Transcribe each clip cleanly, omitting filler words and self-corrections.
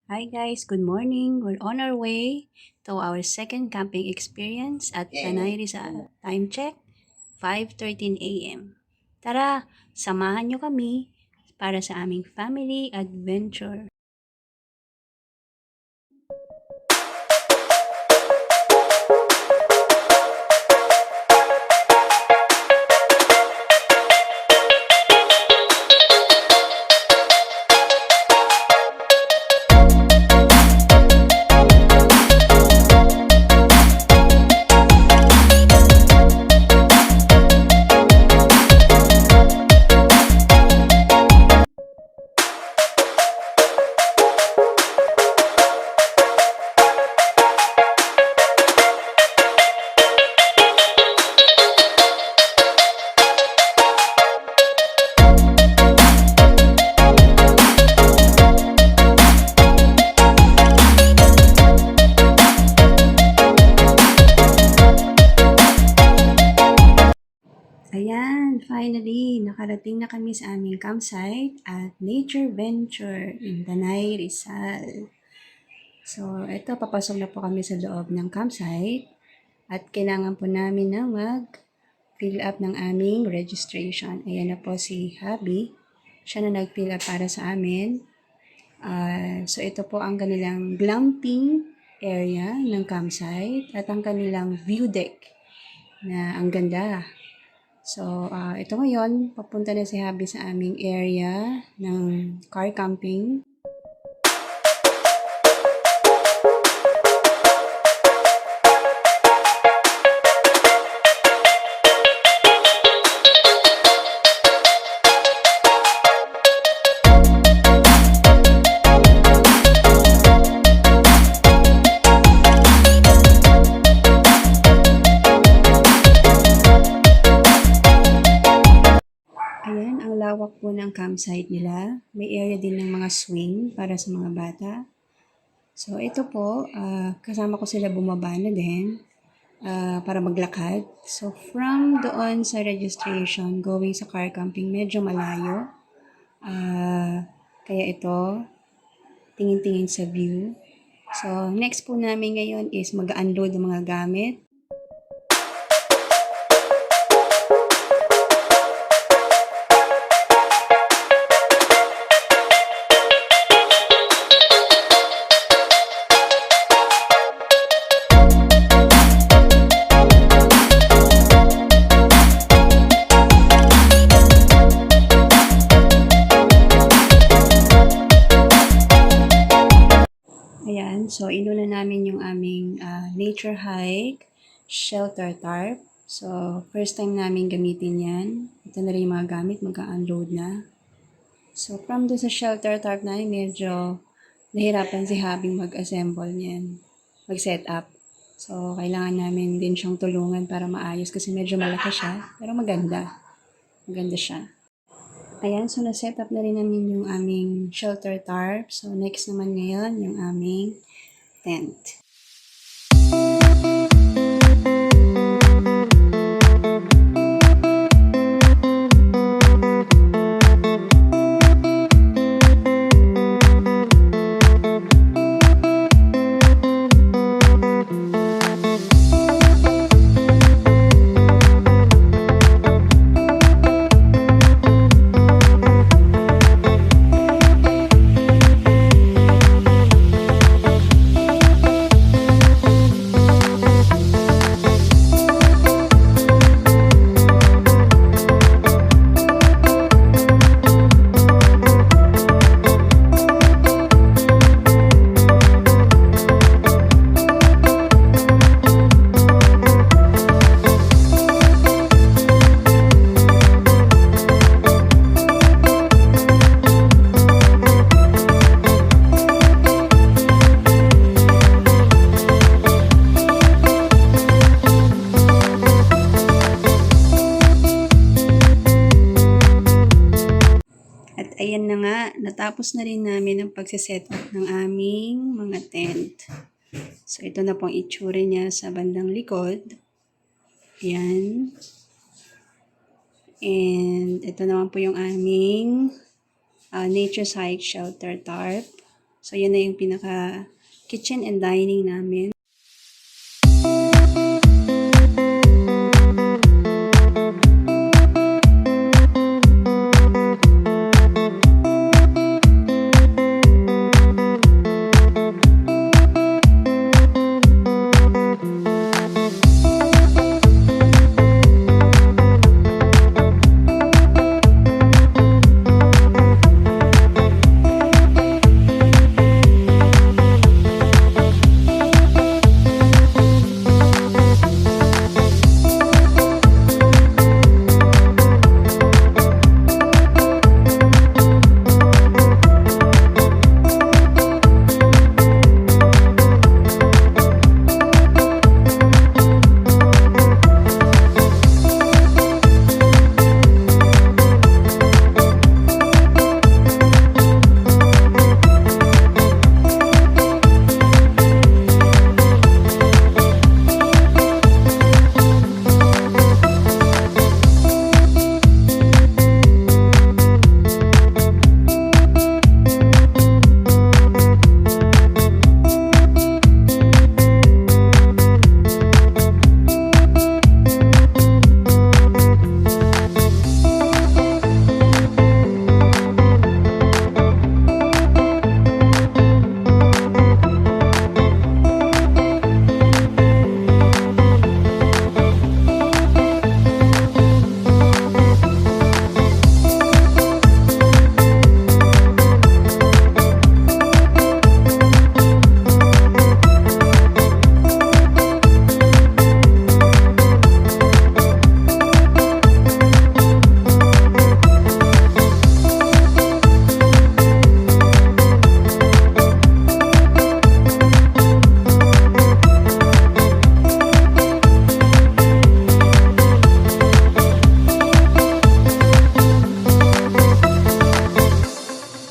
Hi guys, good morning. We're on our way to our second camping experience at Tanay Rizal. Time check, 5:13 a.m. Tara, samahan nyo kami para sa aming family adventure. Ayan, finally, nakarating na kami sa aming campsite at Nature Venture in Tanay Rizal. So, ito, papasok na po kami sa loob ng campsite at kailangan po namin na mag-fill up ng aming registration. Ayan na po si Habi. Siya na nag-fill up para sa amin. So, ito po ang kanilang glamping area ng campsite at ang kanilang view deck na ang ganda. So, ito ngayon, papunta na si Habi sa aming area ng car camping. Ayan, ang lawak po ng campsite nila. May area din ng mga swing para sa mga bata. So, ito po, kasama ko sila bumaba na din para maglakad. So, from doon sa registration, going sa car camping, medyo malayo. Kaya ito, tingin-tingin sa view. So, next po namin ngayon is mag-unload ng mga gamit. Ayan, so inuna namin yung aming nature hike, shelter tarp. So, first time namin gamitin yan. Ito na rin yung mga gamit, magka-unload na. So, from doon sa shelter tarp na medyo nahirapan si Habing mag-assemble niyan, mag-set up. So, kailangan namin din siyang tulungan para maayos kasi medyo malaki siya, pero maganda. Maganda siya. Ayan, so na-set up na rin namin yung aming shelter tarp. So, next naman ngayon, yung aming tent. Ayan na nga, natapos na rin namin ang pagsiset up ng aming mga tent. So, ito na pong itsura niya sa bandang likod. Ayan. And ito naman po yung aming Nature's Hike Shelter Tarp. So, yan na yung pinaka kitchen and dining namin.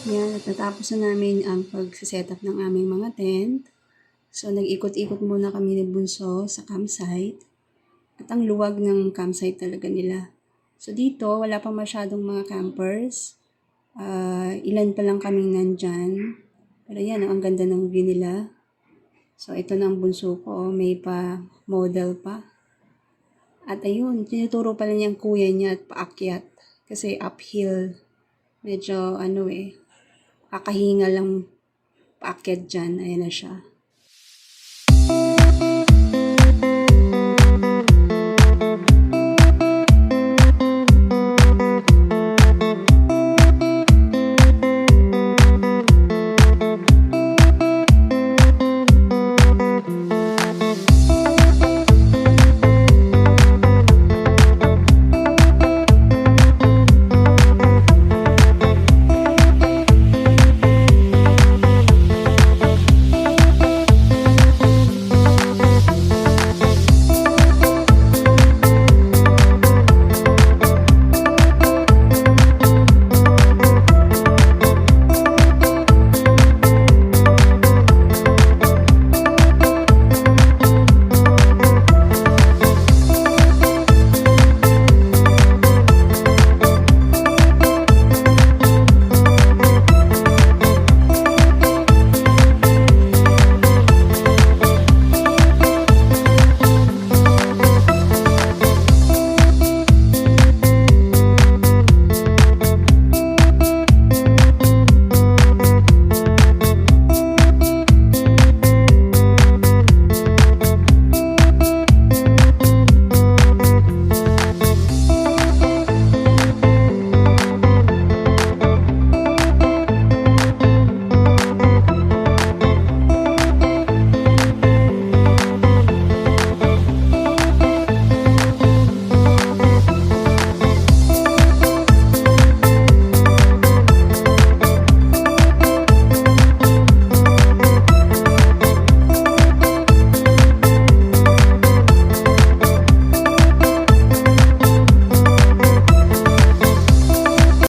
Yan, at natapos na namin ang pag-setup ng aming mga tent. So, nag-ikot-ikot muna kami ni Bunso sa campsite. At ang luwag ng campsite talaga nila. So, dito, wala pang masyadong mga campers. Ilan pa lang kaming nandyan. Pero yan, ang ganda ng view nila. So, ito na ang bunso ko. May pa model pa. At ayun, tinuturo pala niya ang kuya niya at paakyat. Kasi uphill. Medyo, kakahinga lang paakyat dyan. Ayan na siya.